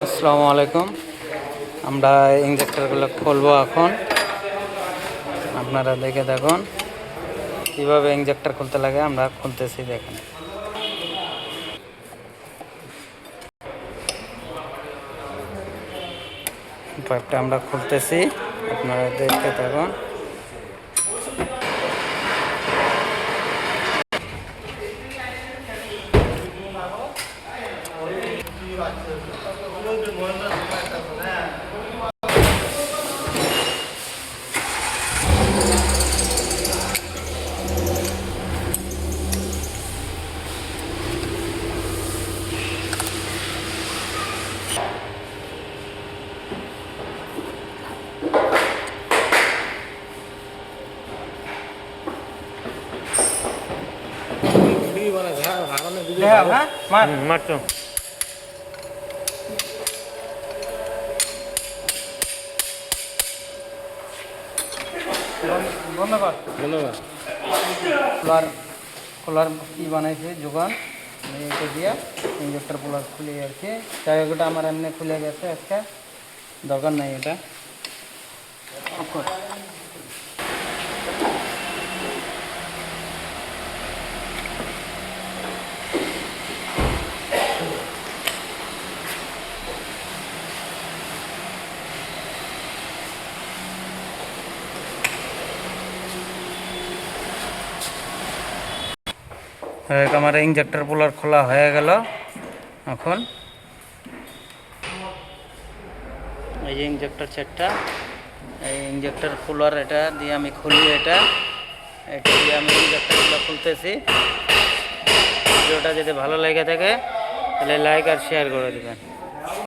আসসালামু আলাইকুম। আমরা ইঞ্জেক্টরগুলো খুলবো এখন। আপনারা দেখে দেখুন কীভাবে ইঞ্জেক্টর খুলতে লাগে। আমরা খুলতেছি, দেখেন। পাইপটা আমরা খুলতেছি, আপনারা দেখতে থাকুন। খোলার কি বানাইছে যোগান, এটা দিয়ে ইঞ্জেক্টর প্লাস খুলে আর কি। জায়গাটা আমার এমনি খুলে গেছে, আজকে দরকার নাই এটা। আমার ইঞ্জেক্টর পুলার খোলা হয়ে গেল। এখন এই যে ইঞ্জেক্টর সেটটা, এই ইঞ্জেক্টর পুলার এটা দিয়ে আমি খুলি। এটা দিয়ে আমি ইঞ্জেক্টরগুলো খুলতেছি। ভিডিওটা যদি ভালো লেগে থাকে তাহলে লাইক আর শেয়ার করে দেবেন।